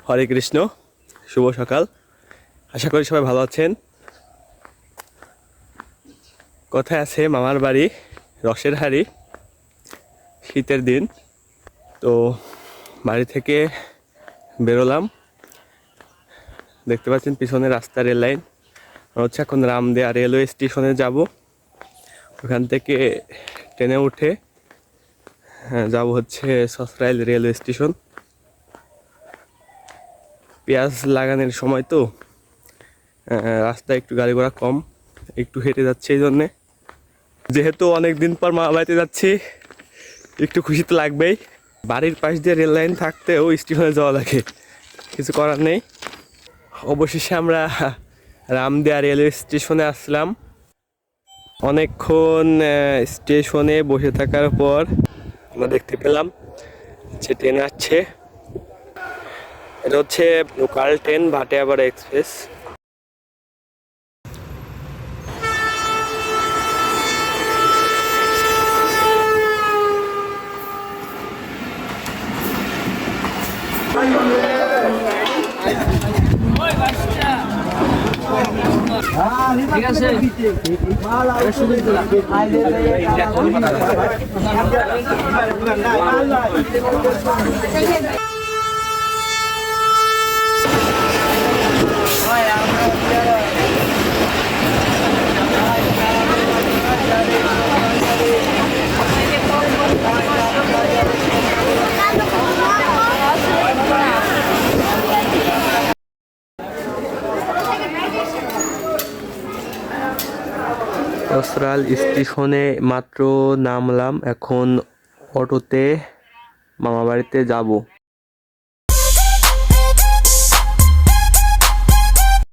হরে কৃষ্ণ, শুভ সকাল। আশা করি সবাই ভালো আছেন। কথায় আছে মামার বাড়ি রসের হাড়ি। শীতের দিন তো বাড়ি থেকে বেরোলাম। দেখতে পাচ্ছেন পিছনে রাস্তা, রেল লাইন। হচ্ছে এখন রামদেয়া রেলওয়ে স্টেশনে যাব। ওখান থেকে ট্রেনে উঠে যাব হচ্ছে সসরাইল রেলওয়ে স্টেশন। পেঁয়াজ লাগানোর সময় তো রাস্তায় একটু গাড়ি ঘোড়া কম, একটু হেঁটে যাচ্ছে। এই জন্যে, যেহেতু অনেক দিন পর মা বাড়িতে যাচ্ছি, একটু খুশি তো লাগবেই। বাড়ির পাশ দিয়ে রেল লাইন থাকতেও স্টেশনে যাওয়া লাগে, কিছু করার নেই। অবশেষে আমরা রামদেয়া রেলওয়ে স্টেশনে আসলাম। অনেকক্ষণ স্টেশনে বসে থাকার পর আমরা দেখতে পেলাম যে ট্রেন আসছে। এটা হচ্ছে লোকাল ট্রেন, ভাটিয়াপাড়া এক্সপ্রেস। ঠিক আছে। সসরাইল স্টেশনে মাত্র নামলাম, এখন অটোতে মামা বাড়িতে যাব।